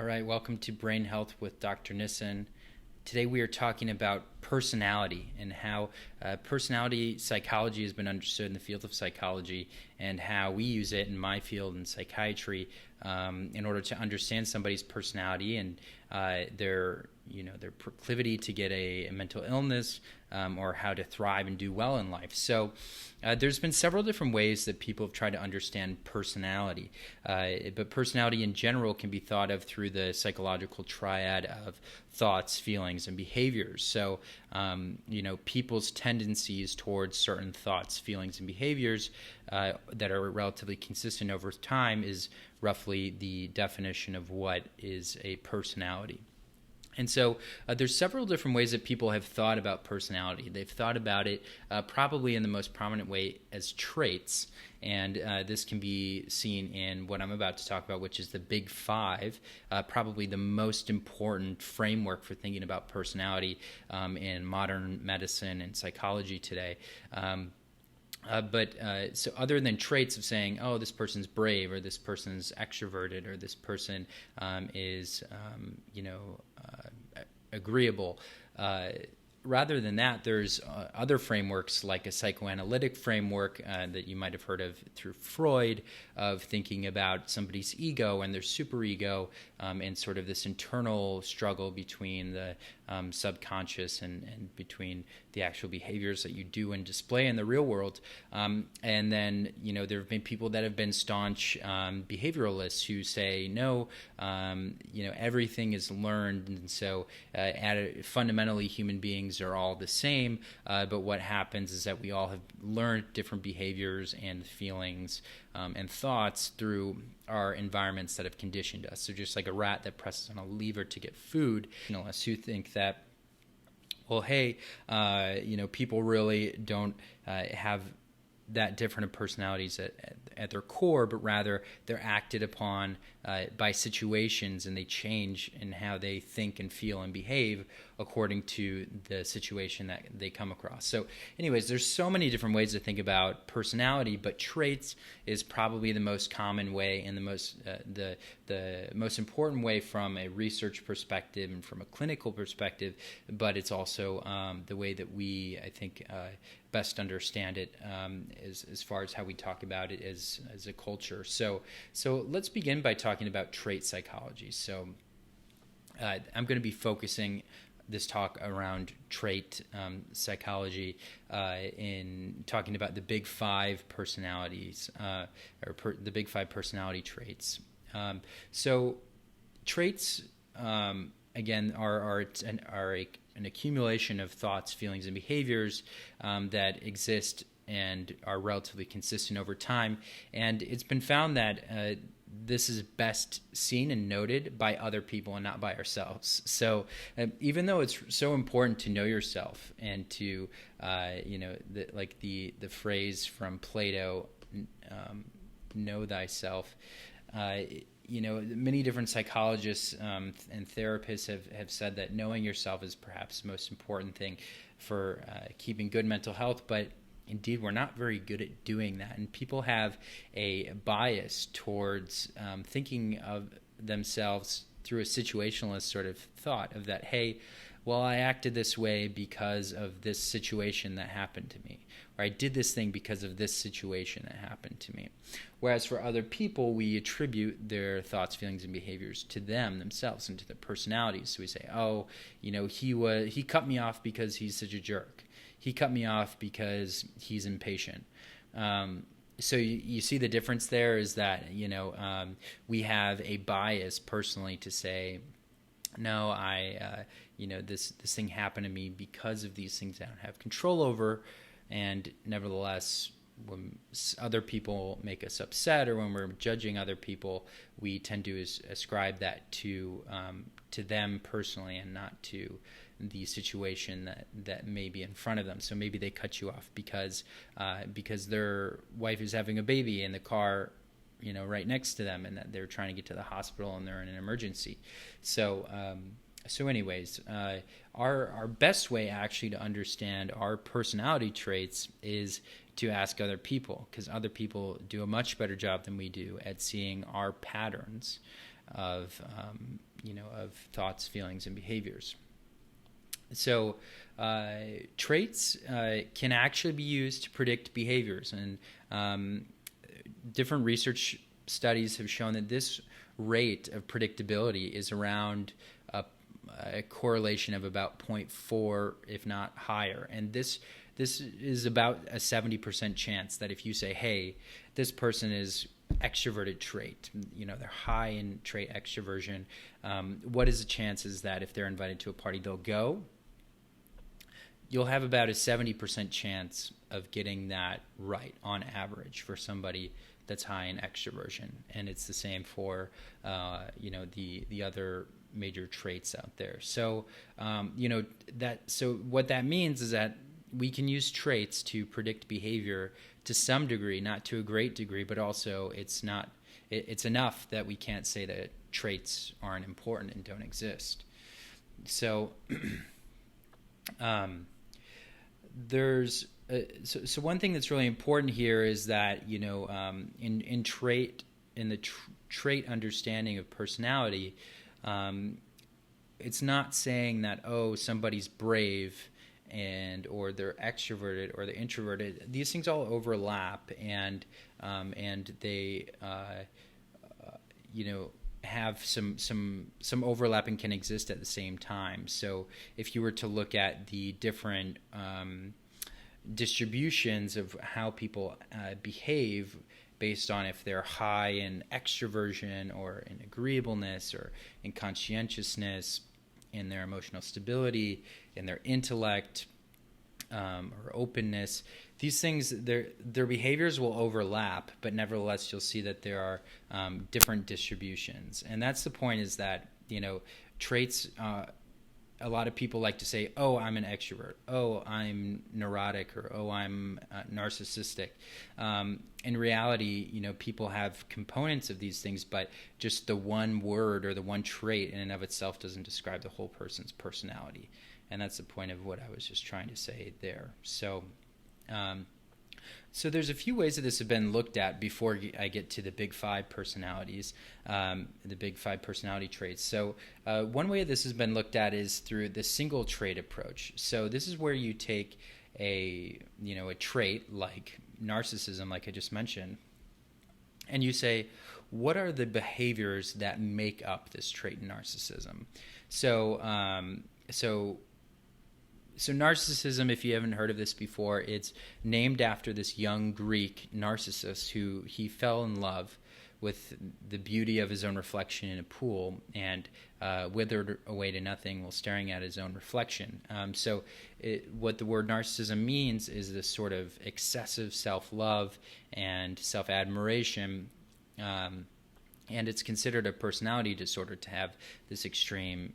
All right, welcome to Brain Health with Dr. Nissen. Today we are talking about personality and how personality psychology has been understood in the field of psychology and how we use it in my field in psychiatry in order to understand somebody's personality and their proclivity to get a mental illness or how to thrive and do well in life. So there's been several different ways that people have tried to understand personality, but personality in general can be thought of through the psychological triad of thoughts, feelings, and behaviors. So people's tendencies towards certain thoughts, feelings, and behaviors that are relatively consistent over time is roughly the definition of what is a personality. And so there's several different ways that people have thought about personality. They've thought about it probably in the most prominent way as traits, and this can be seen in what I'm about to talk about, which is the Big Five, probably the most important framework for thinking about personality in modern medicine and psychology today. So other than traits of saying, oh, this person's brave, or this person's extroverted, or this person is, agreeable, rather than that, there's other frameworks like a psychoanalytic framework that you might have heard of through Freud, of thinking about somebody's ego and their superego, and sort of this internal struggle between the subconscious and between the actual behaviors that you do and display in the real world. And then, there have been people that have been staunch behavioralists who say, no, everything is learned, and so fundamentally human beings are all the same, but what happens is that we all have learned different behaviors and feelings and thoughts through our environments that have conditioned us. So just like a rat that presses on a lever to get food, who think that, well, hey, people really don't have that different of personalities at their core, but rather they're acted upon by situations, and they change in how they think and feel and behave according to the situation that they come across. So anyways, there's so many different ways to think about personality, but traits is probably the most common way and the most important way from a research perspective and from a clinical perspective, but it's also the way that we, I think, best understand it as far as how we talk about it as a culture. So let's begin by talking about trait psychology. So I'm going to be focusing this talk around trait psychology in talking about the Big Five personalities, the Big Five personality traits. So traits, again, are an accumulation of thoughts, feelings, and behaviors that exist and are relatively consistent over time. And it's been found that this is best seen and noted by other people and not by ourselves. So even though it's so important to know yourself and to, the phrase from Plato, know thyself, many different psychologists and therapists have said that knowing yourself is perhaps the most important thing for keeping good mental health, but indeed, we're not very good at doing that, and people have a bias towards thinking of themselves through a situationalist sort of thought of that, hey, well, I acted this way because of this situation that happened to me, or I did this thing because of this situation that happened to me. Whereas for other people, we attribute their thoughts, feelings, and behaviors to themselves and to their personalities. So we say, oh, he cut me off because he's such a jerk. He cut me off because he's impatient. So you see the difference there is that, we have a bias personally to say, no, this thing happened to me because of these things I don't have control over. And nevertheless, when other people make us upset or when we're judging other people, we tend to ascribe that to them personally and not to the situation that may be in front of them. So maybe they cut you off because their wife is having a baby in the car, right next to them, and that they're trying to get to the hospital and they're in an emergency. So anyways, our best way actually to understand our personality traits is to ask other people, because other people do a much better job than we do at seeing our patterns of of thoughts, feelings, and behaviors. So traits can actually be used to predict behaviors, and different research studies have shown that this rate of predictability is around a correlation of about 0.4, if not higher. And this is about a 70% chance that if you say, hey, this person is extroverted trait, they're high in trait extroversion, what is the chances that if they're invited to a party, they'll go? You'll have about a 70% chance of getting that right on average for somebody that's high in extroversion. And it's the same for, the other major traits out there. So, so what that means is that we can use traits to predict behavior to some degree, not to a great degree, but also it's enough that we can't say that traits aren't important and don't exist. So, so one thing that's really important here is that in the trait understanding of personality, it's not saying that somebody's brave or they're extroverted or they're introverted. These things all overlap, and they have some overlap and can exist at the same time. So if you were to look at the different distributions of how people behave based on if they're high in extroversion or in agreeableness or in conscientiousness, in their emotional stability, in their intellect, or openness, these things, their behaviors will overlap, but nevertheless you'll see that there are different distributions. And that's the point, is that traits, a lot of people like to say, I'm an extrovert, I'm neurotic, or I'm narcissistic. In reality, people have components of these things, but just the one word or the one trait in and of itself doesn't describe the whole person's personality. And that's the point of what I was just trying to say there. So there's a few ways that this has been looked at before I get to the big five personalities, the big five personality traits. So one way this has been looked at is through the single trait approach. So this is where you take a trait like narcissism, like I just mentioned, and you say, what are the behaviors that make up this trait in narcissism? So narcissism, if you haven't heard of this before, it's named after this young Greek Narcissus who he fell in love with the beauty of his own reflection in a pool and withered away to nothing while staring at his own reflection. What the word narcissism means is this sort of excessive self-love and self-admiration, and it's considered a personality disorder to have this extreme,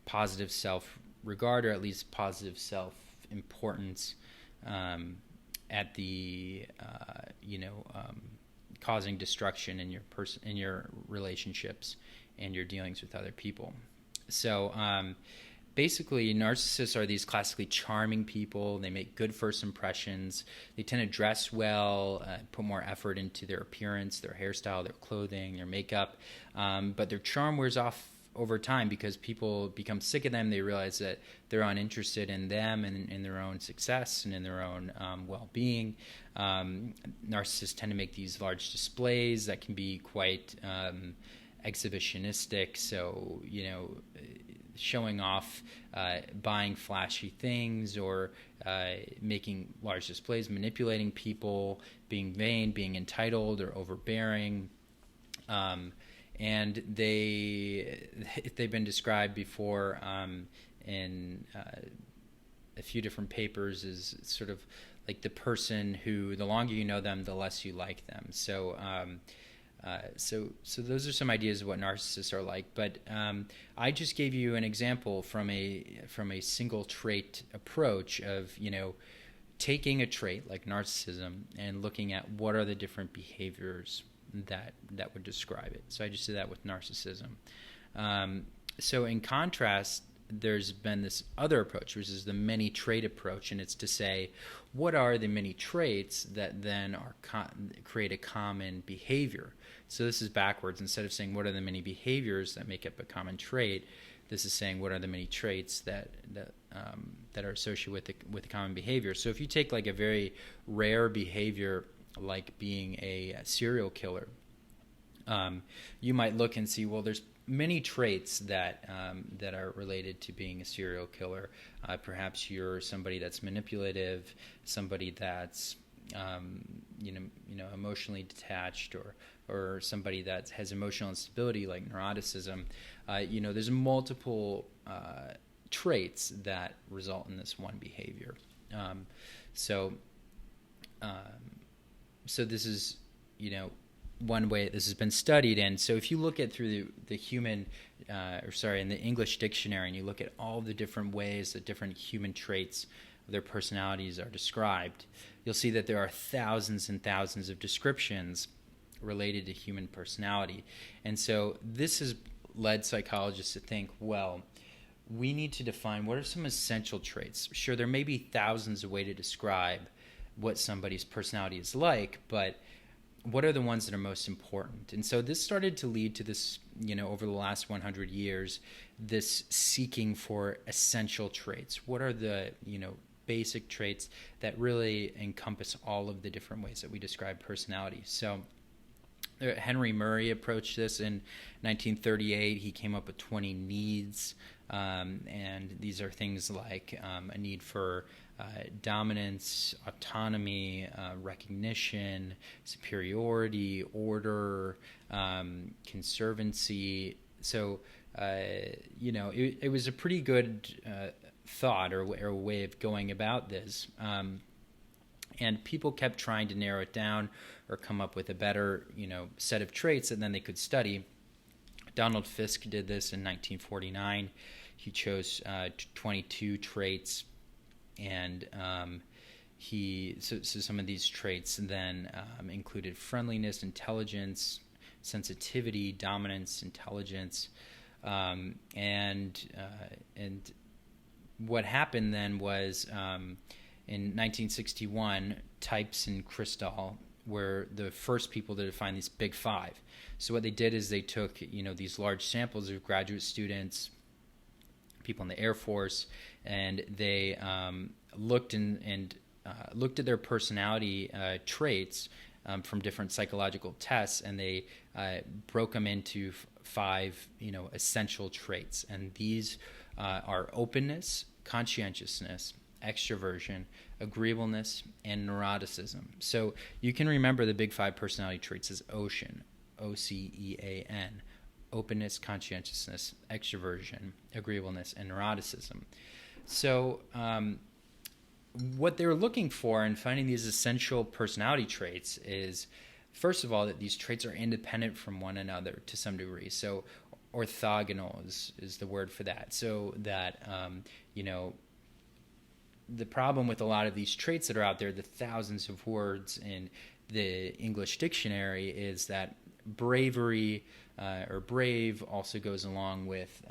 positive self-regard, or at least positive self-importance at the, causing destruction in your relationships and your dealings with other people. So basically, narcissists are these classically charming people. They make good first impressions. They tend to dress well, put more effort into their appearance, their hairstyle, their clothing, their makeup. But their charm wears off over time because people become sick of them. They realize that they're uninterested in them and in their own success and in their own well-being. Narcissists tend to make these large displays that can be quite exhibitionistic. So, showing off, buying flashy things, or making large displays, manipulating people, being vain, being entitled or overbearing. And they've been described before in a few different papers as sort of like the person who, the longer you know them, the less you like them. So those are some ideas of what narcissists are like. But I just gave you an example from a single trait approach of taking a trait like narcissism and looking at what are the different behaviors that would describe it. So I just did that with narcissism. So in contrast, there's been this other approach, which is the many trait approach, and it's to say, what are the many traits that then create a common behavior? So this is backwards. Instead of saying what are the many behaviors that make up a common trait, this is saying what are the many traits that are associated with the common behavior. So if you take like a very rare behavior, like being a serial killer, you might look and see, well, there's many traits that are related to being a serial killer. Perhaps you're somebody that's manipulative, somebody that's emotionally detached, or somebody that has emotional instability, like neuroticism. There's multiple traits that result in this one behavior. So this is one way this has been studied. And so if you look at through the human, in the English dictionary, and you look at all the different ways that different human traits of their personalities are described, you'll see that there are thousands and thousands of descriptions related to human personality. And so this has led psychologists to think, well, we need to define what are some essential traits. Sure, there may be thousands of ways to describe what somebody's personality is like, but what are the ones that are most important? And so this started to lead to this, over the last 100 years, this seeking for essential traits. What are the, basic traits that really encompass all of the different ways that we describe personality? So Henry Murray approached this in 1938. He came up with 20 needs, and these are things like a need for dominance, autonomy, recognition, superiority, order, conservancy. So, it was a pretty good thought or way of going about this. And people kept trying to narrow it down or come up with a better, set of traits that then they could study. Donald Fisk did this in 1949. He chose 22 traits, and so some of these traits then included friendliness, intelligence, sensitivity, dominance, intelligence, and what happened then was in 1961, Types and Kristall were the first people to define these big five. So what they did is they took these large samples of graduate students, people in the Air Force, and they looked at their personality traits from different psychological tests, and they broke them into five essential traits. And these are openness, conscientiousness, extroversion, agreeableness, and neuroticism. So you can remember the big five personality traits as OCEAN, O-C-E-A-N, openness, conscientiousness, extroversion, agreeableness, and neuroticism. So what they were looking for in finding these essential personality traits is, first of all, that these traits are independent from one another to some degree. So orthogonal is the word for that. So that, the problem with a lot of these traits that are out there, the thousands of words in the English dictionary, is that bravery or brave also goes along with,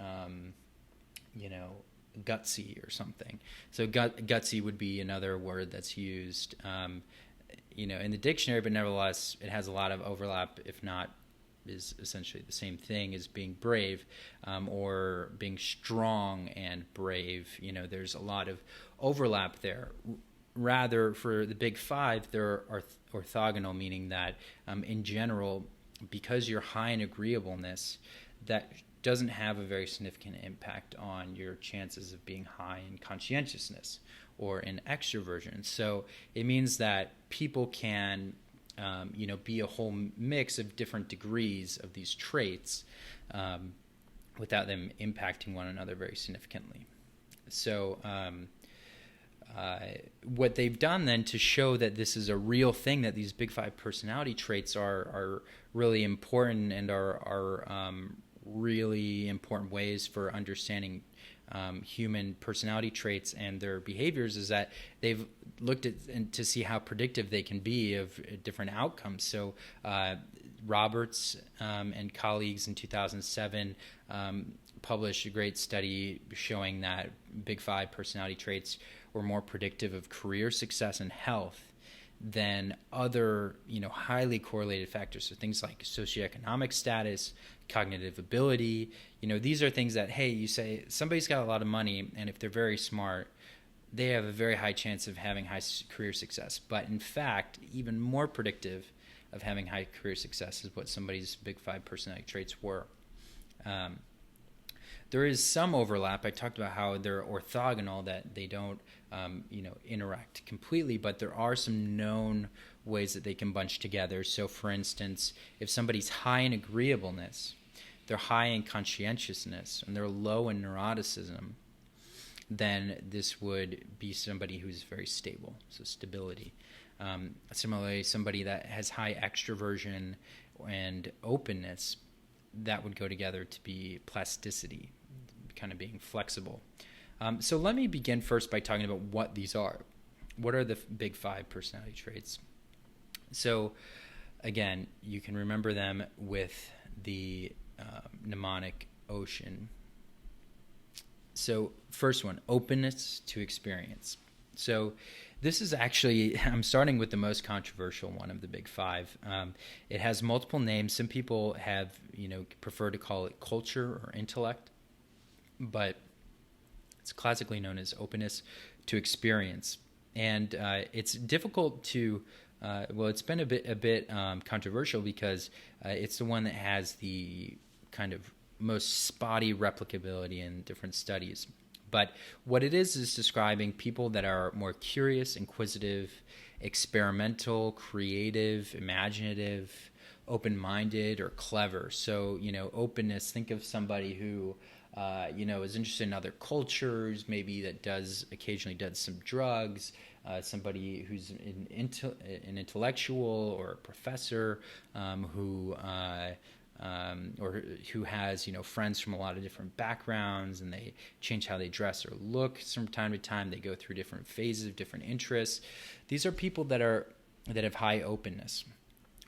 gutsy or something. So gutsy would be another word that's used, in the dictionary, but nevertheless, it has a lot of overlap, if not is essentially the same thing as being brave, or being strong and brave. There's a lot of overlap there. Rather, for the big five, they're orthogonal, meaning that in general, because you're high in agreeableness, that doesn't have a very significant impact on your chances of being high in conscientiousness or in extroversion. So it means that people can be a whole mix of different degrees of these traits without them impacting one another very significantly. So what they've done then to show that this is a real thing, that these big five personality traits are really important and are really important ways for understanding human personality traits and their behaviors, is that they've looked at and to see how predictive they can be of different outcomes. So Roberts and colleagues in 2007 published a great study showing that Big Five personality traits were more predictive of career success and health than other, highly correlated factors. So things like socioeconomic status, cognitive ability, these are things that, hey, you say somebody's got a lot of money, and if they're very smart, they have a very high chance of having high career success. But in fact, even more predictive of having high career success is what somebody's Big Five personality traits were. There is some overlap. I talked about how they're orthogonal, that they don't, interact completely, but there are some known ways that they can bunch together. So, for instance, if somebody's high in agreeableness, they're high in conscientiousness, and they're low in neuroticism, then this would be somebody who's very stable, so stability. Similarly, somebody that has high extroversion and openness, that would go together to be plasticity, kind of being flexible. So let me begin first by talking about what these are. What are the Big Five personality traits? So again, you can remember them with the mnemonic ocean. So first one, openness to experience. So this is actually, I'm starting with the most controversial one of the Big Five. It has multiple names. Some people have, prefer to call it culture or intellect, but it's classically known as openness to experience. And it's difficult to, it's been a bit controversial because it's the one that has the kind of most spotty replicability in different studies. But what it is describing people that are more curious, inquisitive, experimental, creative, imaginative, open-minded, or clever. So, openness, think of somebody who, is interested in other cultures, maybe that occasionally does some drugs, somebody who's an intellectual or a professor or who has, friends from a lot of different backgrounds, and they change how they dress or look from time to time. They go through different phases of different interests. These are people that have high openness.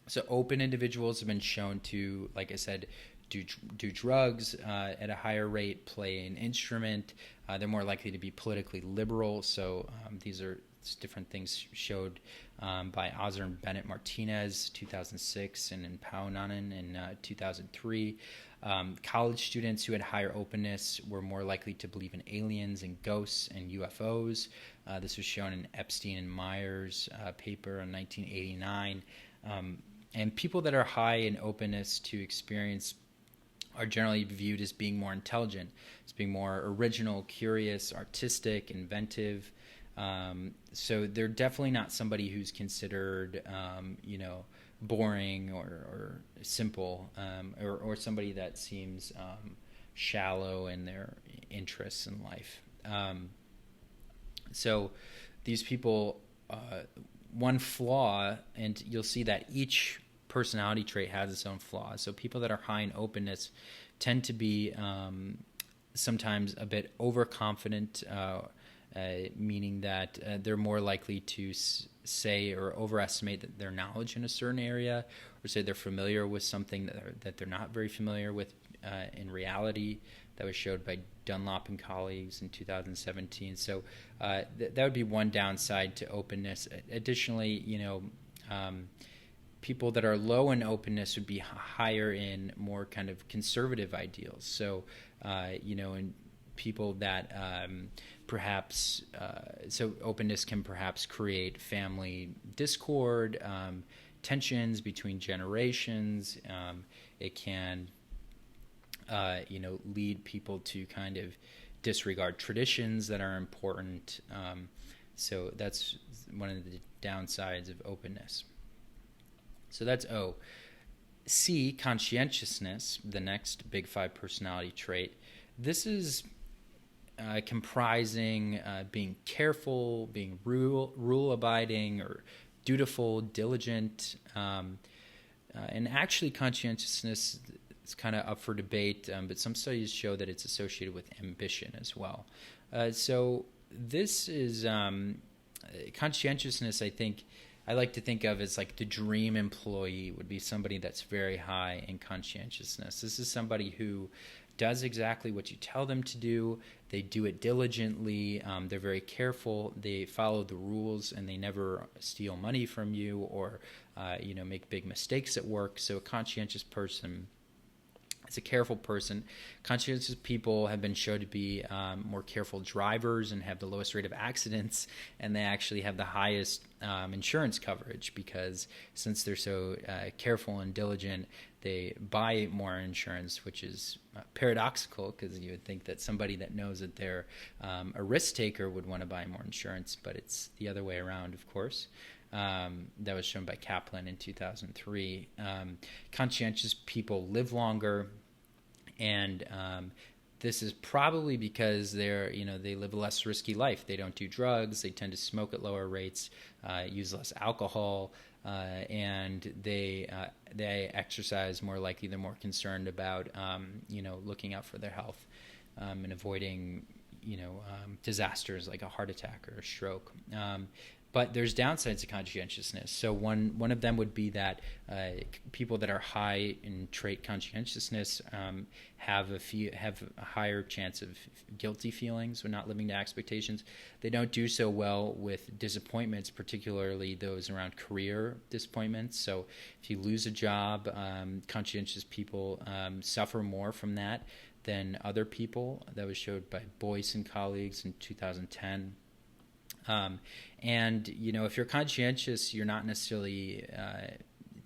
So open individuals have been shown to, like I said, do drugs at a higher rate, play an instrument. They're more likely to be politically liberal. So these are different things showed by Ozzer and Bennett Martinez, 2006, and in Paunanen in 2003. College students who had higher openness were more likely to believe in aliens and ghosts and UFOs. This was shown in Epstein and Myers' paper in 1989. And people that are high in openness to experience are generally viewed as being more intelligent, as being more original, curious, artistic, inventive. So they're definitely not somebody who's considered, boring or simple, or somebody that seems shallow in their interests in life. So these people, one flaw, and you'll see that each personality trait has its own flaws. So people that are high in openness tend to be sometimes a bit overconfident, meaning that they're more likely to say or overestimate their knowledge in a certain area, or say they're familiar with something that they're not very familiar with in reality. That was showed by Dunlop and colleagues in 2017. So that would be one downside to openness. Additionally, people that are low in openness would be higher in more kind of conservative ideals. So, and people that perhaps, so openness can perhaps create family discord, tensions between generations. It can, lead people to kind of disregard traditions that are important. So that's one of the downsides of openness. So that's O. C, conscientiousness, the next Big Five personality trait. This is comprising being careful, being rule-abiding or dutiful, diligent. And actually conscientiousness is kind of up for debate, but some studies show that it's associated with ambition as well. So this is conscientiousness, I like to think of as like the dream employee would be somebody that's very high in conscientiousness. This is somebody who does exactly what you tell them to do. They do it diligently. They're very careful. They follow the rules, and they never steal money from you or make big mistakes at work. So a conscientious person is a careful person. Conscientious people have been shown to be more careful drivers and have the lowest rate of accidents, and they actually have the highest insurance coverage, because since they're so careful and diligent, they buy more insurance, which is paradoxical, because you would think that somebody that knows that they're a risk taker would want to buy more insurance, but it's the other way around, of course. That was shown by Kaplan in 2003. Conscientious people live longer, and this is probably because they live a less risky life. They don't do drugs. They tend to smoke at lower rates, use less alcohol, and they exercise more likely. They're more concerned about looking out for their health and avoiding disasters like a heart attack or a stroke. But there's downsides to conscientiousness. So one of them would be that people that are high in trait conscientiousness have a higher chance of guilty feelings when not living to expectations. They don't do so well with disappointments, particularly those around career disappointments. So if you lose a job, conscientious people suffer more from that than other people. That was showed by Boyce and colleagues in 2010. And if you're conscientious, you're not necessarily,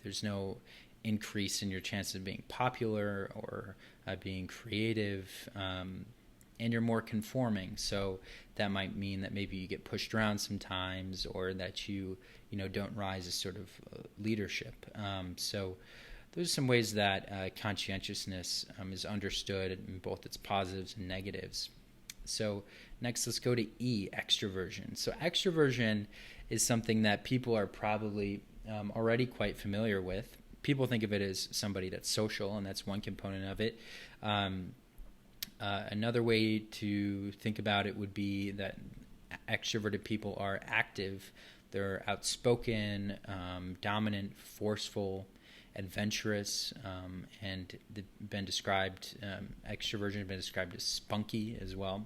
there's no increase in your chances of being popular or being creative, and you're more conforming. So that might mean that maybe you get pushed around sometimes, or that you don't rise as sort of leadership. So those are some ways that conscientiousness is understood in both its positives and negatives. So next, let's go to E, extroversion. So extroversion is something that people are probably already quite familiar with. People think of it as somebody that's social, and that's one component of it. Another way to think about it would be that extroverted people are active. They're outspoken, dominant, forceful, adventurous, and extroversion has been described as spunky as well.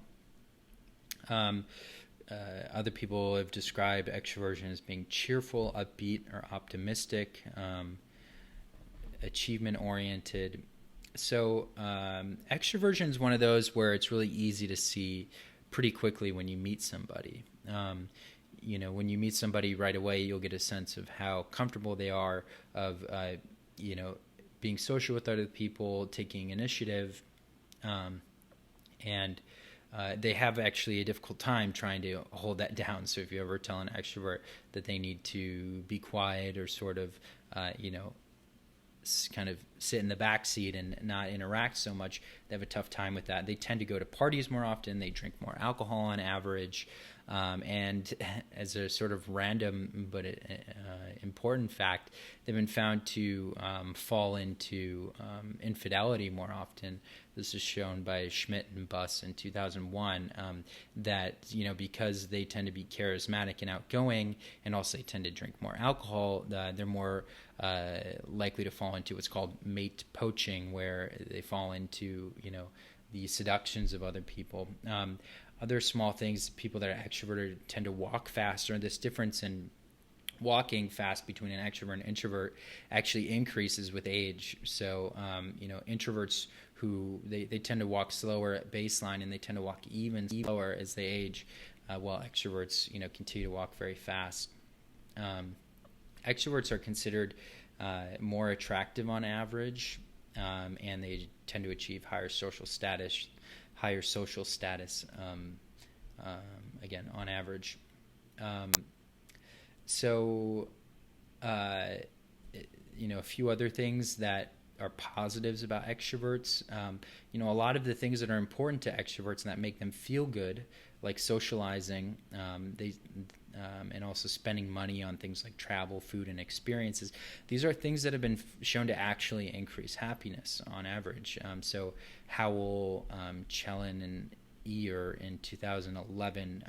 Other people have described extroversion as being cheerful, upbeat, or optimistic, achievement-oriented. So extroversion is one of those where it's really easy to see pretty quickly when you meet somebody. When you meet somebody right away, you'll get a sense of how comfortable they are of being social with other people, taking initiative, and they have actually a difficult time trying to hold that down. So if you ever tell an extrovert that they need to be quiet or sort of, kind of sit in the back seat and not interact so much, they have a tough time with that. They tend to go to parties more often. They drink more alcohol on average. And as a sort of random but important fact, they've been found to fall into infidelity more often. This is shown by Schmidt and Buss in 2001, that because they tend to be charismatic and outgoing, and also they tend to drink more alcohol, they're more likely to fall into what's called mate poaching, where they fall into the seductions of other people. Other small things, people that are extroverted tend to walk faster, and this difference in walking fast between an extrovert and introvert actually increases with age. So, introverts who they tend to walk slower at baseline, and they tend to walk even slower as they age, while extroverts, continue to walk very fast. Extroverts are considered more attractive on average, and they tend to achieve higher social status, again, on average. A few other things that are positives about extroverts. A lot of the things that are important to extroverts and that make them feel good, like socializing, and also spending money on things like travel, food, and experiences. These are things that have been shown to actually increase happiness on average. So Howell, Chelin, and Ear in 2011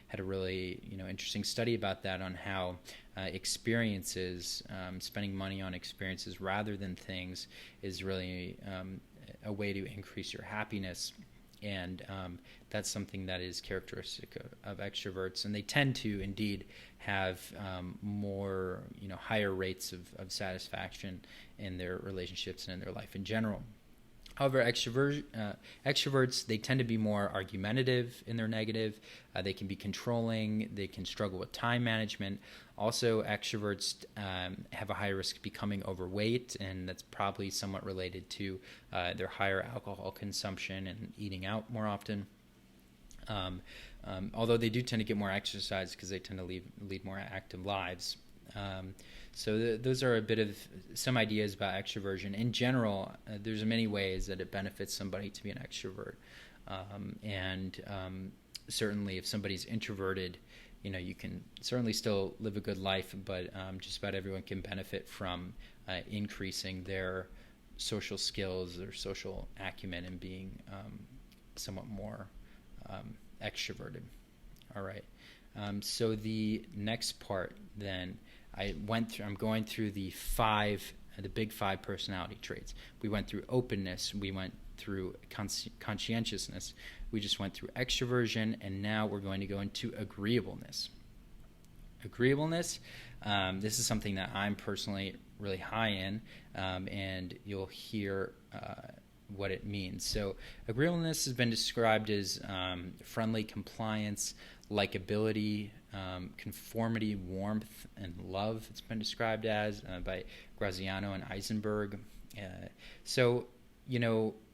had a really interesting study about that, on how experiences, spending money on experiences rather than things, is really a way to increase your happiness. And that's something that is characteristic of extroverts, and they tend to indeed have more, higher rates of satisfaction in their relationships and in their life in general. However, extroverts, they tend to be more argumentative in their negative. They can be controlling. They can struggle with time management. Also, extroverts have a higher risk of becoming overweight, and that's probably somewhat related to their higher alcohol consumption and eating out more often. Although they do tend to get more exercise because they tend to lead more active lives. So those are a bit of some ideas about extroversion. In general, there's many ways that it benefits somebody to be an extrovert. Certainly if somebody's introverted, you can certainly still live a good life, but just about everyone can benefit from increasing their social skills, their social acumen, and being somewhat more extroverted. All right. So the next part then, I'm going through the big five personality traits. We went through openness. We went through conscientiousness. We just went through extroversion, and now we're going to go into agreeableness. Agreeableness, this is something that I'm personally really high in, and you'll hear what it means. So agreeableness has been described as friendly compliance, likability, conformity, warmth, and love. It's been described as by Graziano and Eisenberg.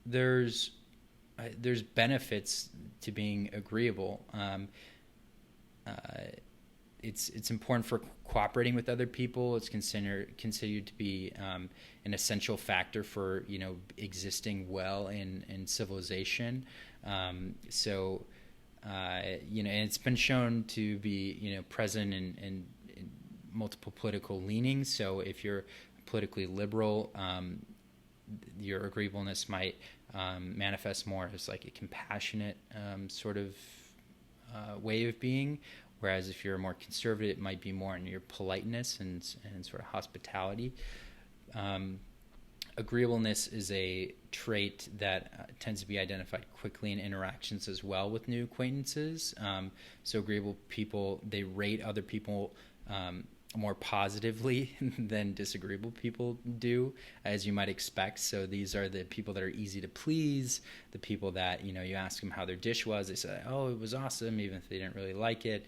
There's benefits to being agreeable. It's important for cooperating with other people. It's considered to be an essential factor for existing well in civilization. And it's been shown to be present in multiple political leanings. So if you're politically liberal, your agreeableness might manifest more as like a compassionate sort of way of being. Whereas if you're more conservative, it might be more in your politeness and sort of hospitality. Agreeableness is a trait that tends to be identified quickly in interactions as well with new acquaintances. So agreeable people, they rate other people more positively than disagreeable people do, as you might expect. So these are the people that are easy to please, the people that, you ask them how their dish was, they say, oh, it was awesome, even if they didn't really like it.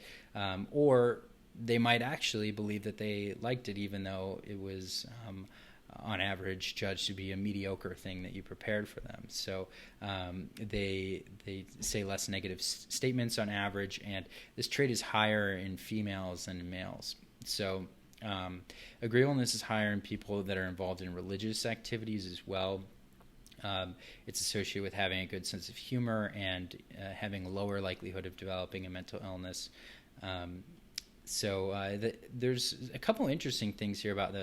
Or they might actually believe that they liked it, even though it was on average judged to be a mediocre thing that you prepared for them. So they say less negative statements on average, and this trait is higher in females than in males. So agreeableness is higher in people that are involved in religious activities as well. It's associated with having a good sense of humor and having a lower likelihood of developing a mental illness. There's a couple interesting things here about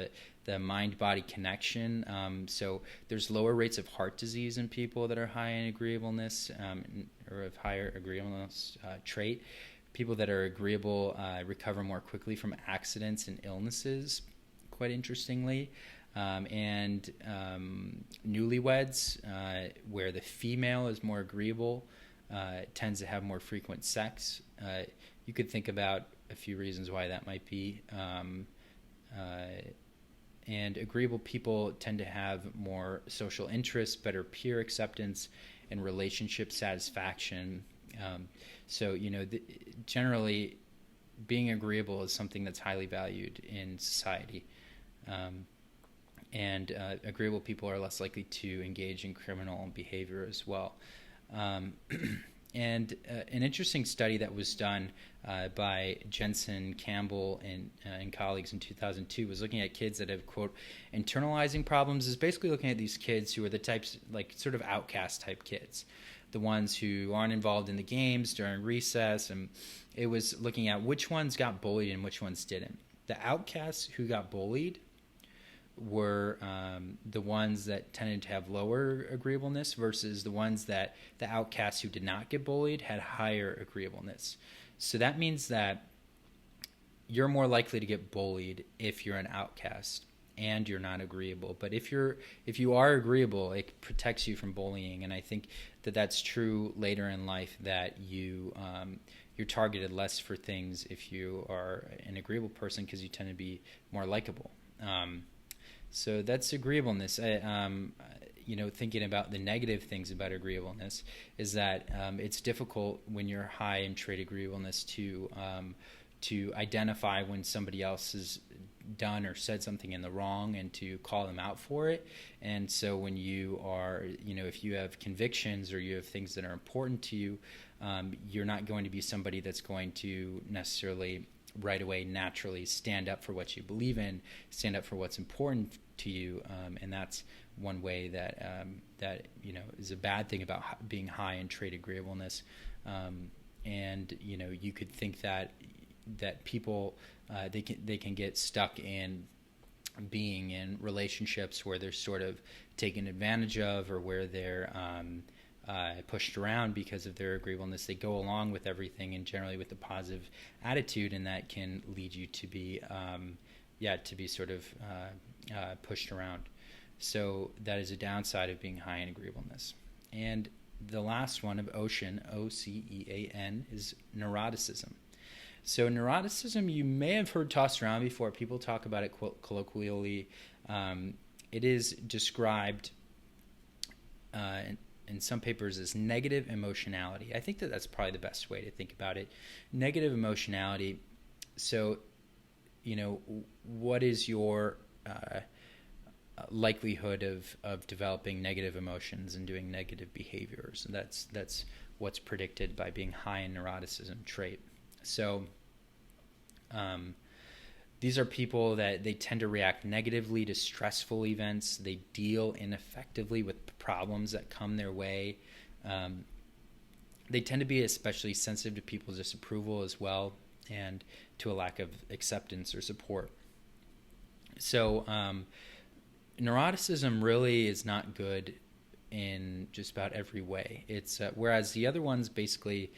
the mind-body connection. So there's lower rates of heart disease in people that are high in agreeableness or of higher agreeableness trait. People that are agreeable recover more quickly from accidents and illnesses, quite interestingly. And newlyweds, where the female is more agreeable, tends to have more frequent sex. You could think about a few reasons why that might be. And agreeable people tend to have more social interests, better peer acceptance, and relationship satisfaction. Generally, being agreeable is something that's highly valued in society. And agreeable people are less likely to engage in criminal behavior as well. And an interesting study that was done by Jensen, Campbell, and colleagues in 2002 was looking at kids that have, quote, internalizing problems. Is basically looking at these kids who are the types, like sort of outcast type kids, the ones who aren't involved in the games during recess. And it was looking at which ones got bullied and which ones didn't. The outcasts who got bullied were the ones that tended to have lower agreeableness versus the ones that the outcasts who did not get bullied had higher agreeableness. So that means that you're more likely to get bullied if you're an outcast. and you're not agreeable. But if you are agreeable, it protects you from bullying, and I think that's true later in life, that you're targeted less for things if you are an agreeable person, because you tend to be more likable. So that's agreeableness. Thinking about the negative things about agreeableness is that it's difficult when you're high in trait agreeableness to identify when somebody else has done or said something in the wrong and to call them out for it. And so when you are, if you have convictions or you have things that are important to you, you're not going to be somebody that's going to necessarily right away naturally stand up for what you believe in, stand up for what's important to you, and that's one way that is a bad thing about being high in trait agreeableness. And you could think that people they can get stuck in being in relationships where they're sort of taken advantage of, or where they're pushed around because of their agreeableness. They go along with everything, and generally with a positive attitude, and that can lead you to be sort of pushed around. So that is a downside of being high in agreeableness. And the last one of Ocean, O-C-E-A-N, is neuroticism. So neuroticism, you may have heard tossed around before. People talk about it colloquially. It is described in some papers as negative emotionality. I think that's probably the best way to think about it. Negative emotionality. So, what is your likelihood of developing negative emotions and doing negative behaviors? And that's what's predicted by being high in neuroticism trait. So these are people that they tend to react negatively to stressful events. They deal ineffectively with problems that come their way. They tend to be especially sensitive to people's disapproval as well, and to a lack of acceptance or support. So neuroticism really is not good in just about every way. It's whereas the other ones basically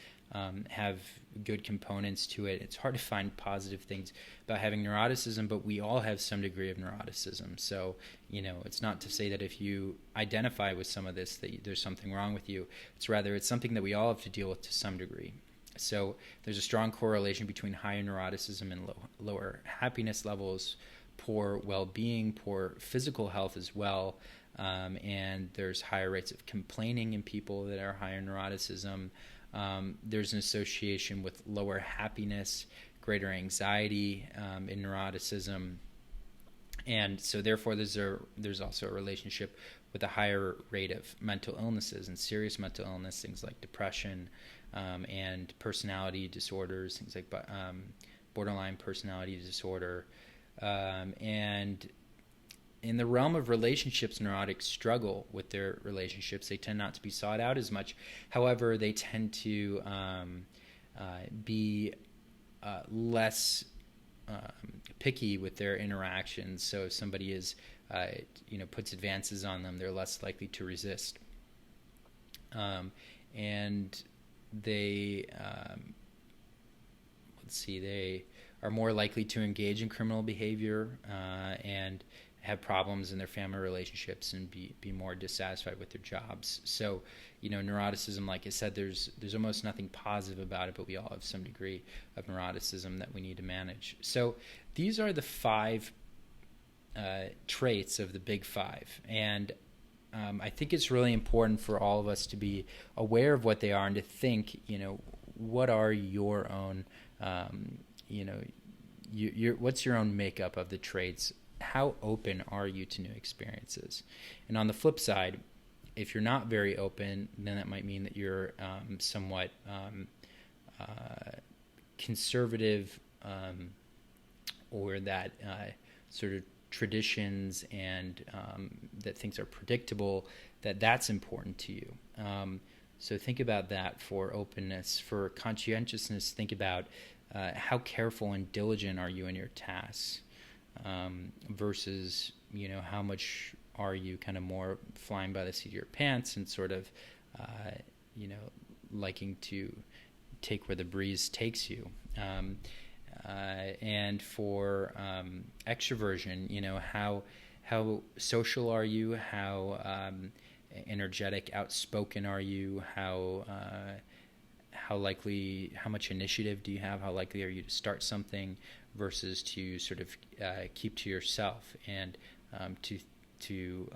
have good components to it. It's hard to find positive things about having neuroticism, but we all have some degree of neuroticism. So, it's not to say that if you identify with some of this that there's something wrong with you. It's rather, it's something that we all have to deal with to some degree. So there's a strong correlation between higher neuroticism and lower happiness levels, poor well-being, poor physical health as well, and there's higher rates of complaining in people that are higher neuroticism. There's an association with lower happiness, greater anxiety in neuroticism, and so therefore there's also a relationship with a higher rate of mental illnesses and serious mental illness, things like depression and personality disorders, things like borderline personality disorder. And in the realm of relationships, neurotics struggle with their relationships. They tend not to be sought out as much. However, they tend to be less picky with their interactions. So if somebody is, puts advances on them, they're less likely to resist. And they, they are more likely to engage in criminal behavior and have problems in their family relationships and be more dissatisfied with their jobs. So, neuroticism, like I said, there's almost nothing positive about it, but we all have some degree of neuroticism that we need to manage. So these are the 5 traits of the big 5. And I think it's really important for all of us to be aware of what they are and to think, what are your own, what's your own makeup of the traits? How open are you to new experiences? And on the flip side, if you're not very open, then that might mean that you're somewhat conservative, or that sort of traditions and that things are predictable, that's important to you. So think about that for openness. For conscientiousness, think about how careful and diligent are you in your tasks, versus, how much are you kind of more flying by the seat of your pants and sort of, liking to take where the breeze takes you. And for extroversion, how social are you? How energetic, outspoken are you? How much initiative do you have? How likely are you to start something versus to sort of keep to yourself and to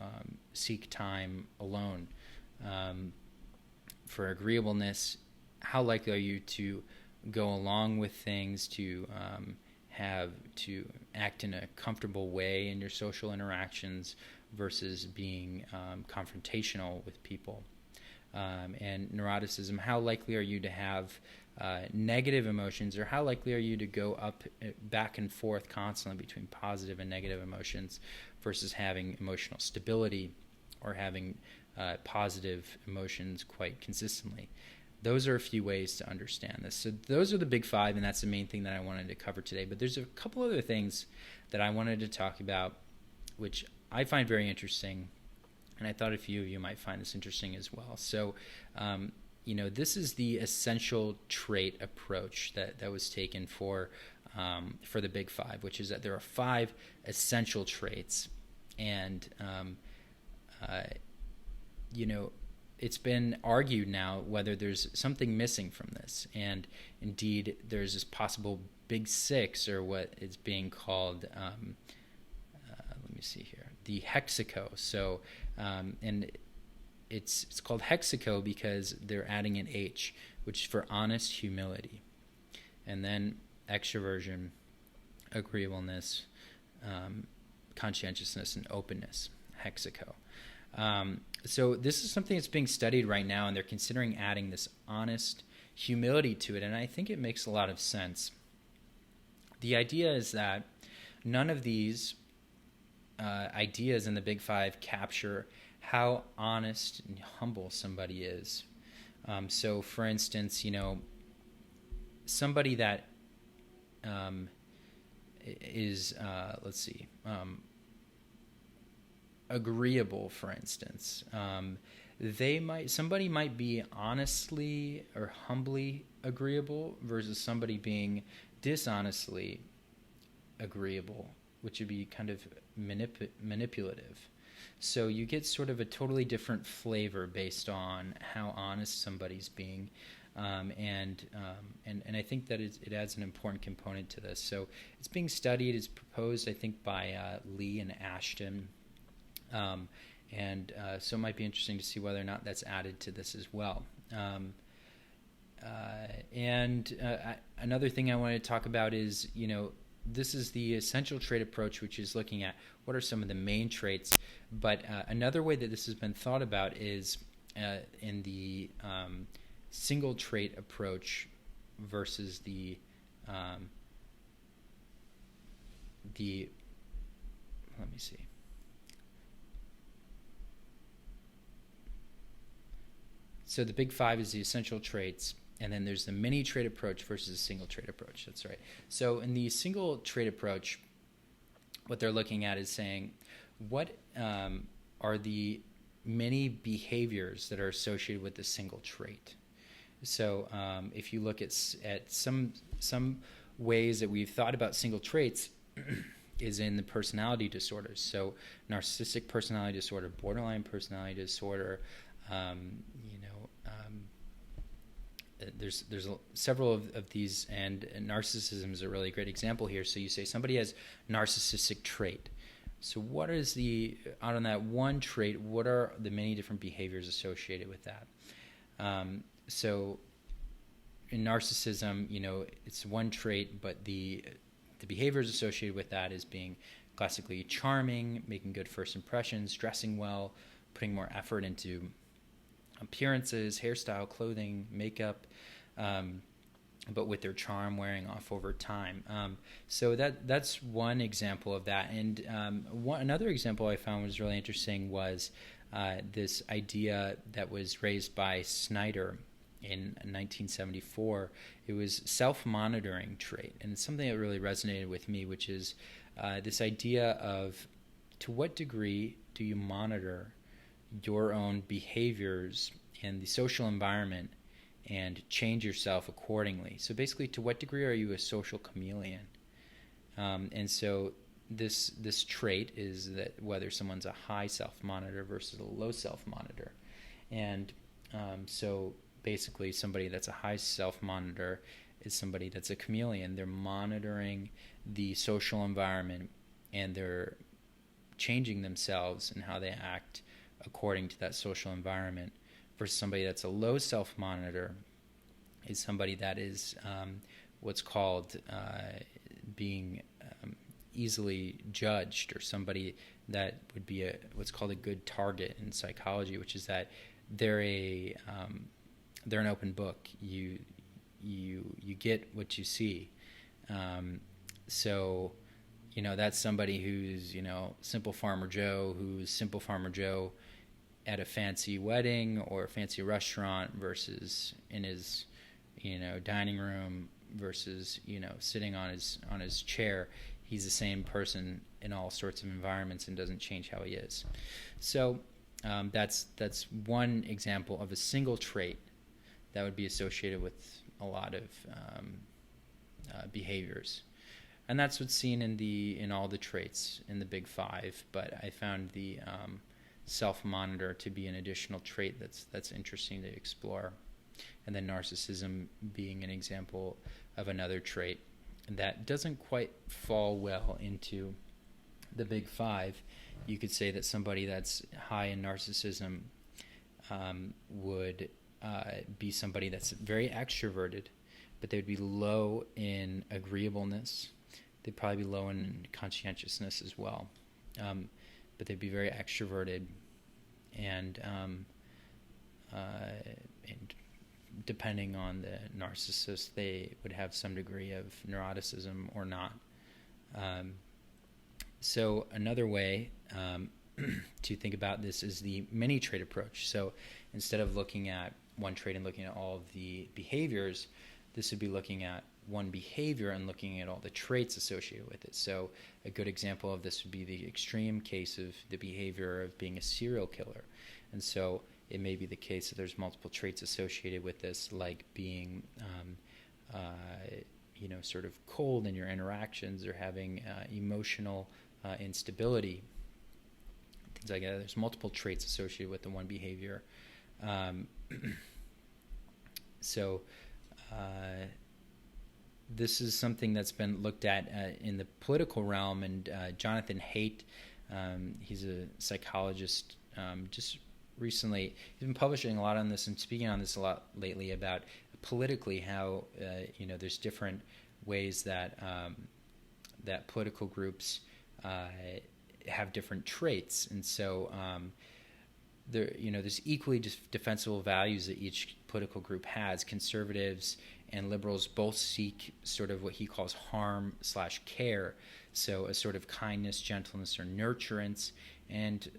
seek time alone? For agreeableness, how likely are you to go along with things, to act in a comfortable way in your social interactions versus being confrontational with people? And neuroticism, how likely are you to have negative emotions, or how likely are you to go back and forth constantly between positive and negative emotions versus having emotional stability or having positive emotions quite consistently? Those are a few ways to understand this. So those are the big five, and that's the main thing that I wanted to cover today. But there's a couple other things that I wanted to talk about, which I find very interesting, and I thought a few of you might find this interesting as well. So, this is the essential trait approach that was taken for the big five, which is that there are 5 essential traits, and it's been argued now whether there's something missing from this, and indeed there's this possible big 6, or what is being called, let me see here, the hexaco. So, and it's called hexaco because they're adding an H, which is for honest humility, and then extroversion, agreeableness, conscientiousness, and openness. Hexaco. So this is something that's being studied right now, and they're considering adding this honest humility to it, and I think it makes a lot of sense. The idea is that none of these ideas in the Big Five capture how honest and humble somebody is. So, for instance, somebody that is, agreeable, for instance, somebody might be honestly or humbly agreeable versus somebody being dishonestly agreeable, which would be kind of manipulative. So you get sort of a totally different flavor based on how honest somebody's being, and I think that it adds an important component to this. So it's being studied. It's proposed, I think, by Lee and Ashton. So it might be interesting to see whether or not that's added to this as well. Another thing I wanted to talk about is, this is the essential trait approach, which is looking at what are some of the main traits. But another way that this has been thought about is in the single trait approach versus the let me see. So the Big Five is the essential traits, and then there's the many trait approach versus the single trait approach. That's right. So in the single trait approach, what they're looking at is saying, what are the many behaviors that are associated with the single trait? So if you look at some ways that we've thought about single traits is in the personality disorders. So narcissistic personality disorder, borderline personality disorder, there's several of these, and narcissism is a really great example here. So you say somebody has narcissistic trait. So what is out on that one trait, what are the many different behaviors associated with that? So in narcissism, it's one trait, but the behaviors associated with that is being classically charming, making good first impressions, dressing well, putting more effort into appearances, hairstyle, clothing, makeup, but with their charm wearing off over time. So that's one example of that. And another example I found was really interesting was this idea that was raised by Snyder in 1974. It was self-monitoring trait, and it's something that really resonated with me, which is this idea of, to what degree do you monitor your own behaviors and the social environment and change yourself accordingly. So basically, to what degree are you a social chameleon? And so this trait is that whether someone's a high self-monitor versus a low self-monitor. And so basically, somebody that's a high self-monitor is somebody that's a chameleon. They're monitoring the social environment, and they're changing themselves and how they act according to that social environment. Versus somebody that's a low self-monitor is somebody that is what's called being easily judged, or somebody that would be what's called a good target in psychology, which is that they're an open book. You get what you see. So, that's somebody who's, Simple Farmer Joe, who's Simple Farmer Joe at a fancy wedding or a fancy restaurant versus in his, dining room versus, sitting on his chair. He's the same person in all sorts of environments and doesn't change how he is. So that's one example of a single trait that would be associated with a lot of behaviors. And that's what's seen in all the traits in the Big Five. But I found the self-monitor to be an additional trait that's interesting to explore. And then narcissism being an example of another trait that doesn't quite fall well into the Big Five. You could say that somebody that's high in narcissism would be somebody that's very extroverted, but they would be low in agreeableness. They'd probably be low in conscientiousness as well, but they'd be very extroverted, and depending on the narcissist, they would have some degree of neuroticism or not. So another way to think about this is the many-trait approach. So instead of looking at one trait and looking at all of the behaviors, this would be looking at one behavior and looking at all the traits associated with it. So a good example of this would be the extreme case of the behavior of being a serial killer. And so it may be the case that there's multiple traits associated with this, like being sort of cold in your interactions, or having emotional instability, things like that. There's multiple traits associated with the one behavior. So this is something that's been looked at in the political realm, and Jonathan Haidt, he's a psychologist, just recently, he's been publishing a lot on this and speaking on this a lot lately about politically how there's different ways that that political groups have different traits, and so there's equally defensible values that each political group has. Conservatives and liberals both seek sort of what he calls harm/care, so a sort of kindness, gentleness, or nurturance, and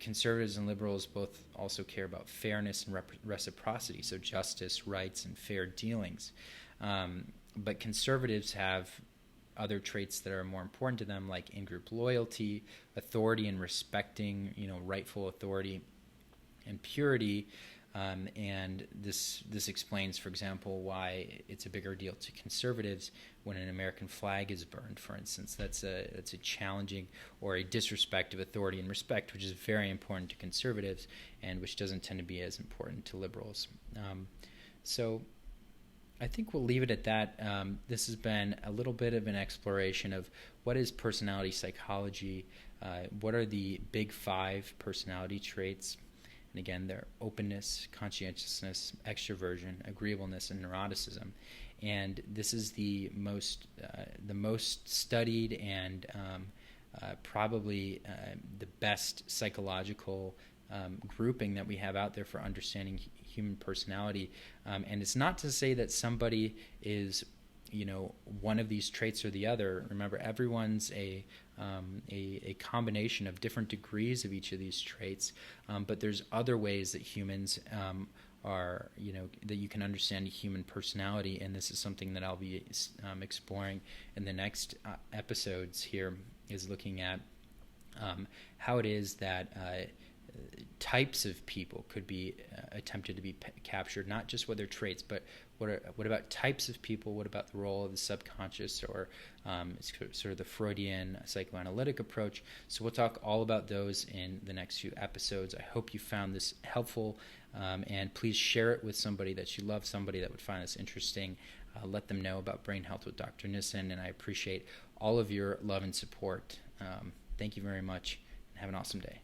conservatives and liberals both also care about fairness and reciprocity, so justice, rights, and fair dealings. But conservatives have other traits that are more important to them, like in-group loyalty, authority and respecting, rightful authority, and purity. And this explains, for example, why it's a bigger deal to conservatives when an American flag is burned, for instance. That's a challenging or a disrespect of authority and respect, which is very important to conservatives and which doesn't tend to be as important to liberals. So I think we'll leave it at that. This has been a little bit of an exploration of what is personality psychology, what are the Big Five personality traits. And again, they're openness, conscientiousness, extroversion, agreeableness, and neuroticism. And this is the most studied and probably the best psychological grouping that we have out there for understanding human personality. And it's not to say that somebody is, one of these traits or the other. Remember, everyone's a combination of different degrees of each of these traits, but there's other ways that humans are, that you can understand human personality, and this is something that I'll be exploring in the next episodes here, is looking at how it is that types of people could be attempted to be captured, not just what their traits, but what about types of people? What about the role of the subconscious, or sort of the Freudian psychoanalytic approach? So we'll talk all about those in the next few episodes. I hope you found this helpful, and please share it with somebody that you love, somebody that would find this interesting. Let them know about Brain Health with Dr. Nissen, and I appreciate all of your love and support. Thank you very much, and have an awesome day.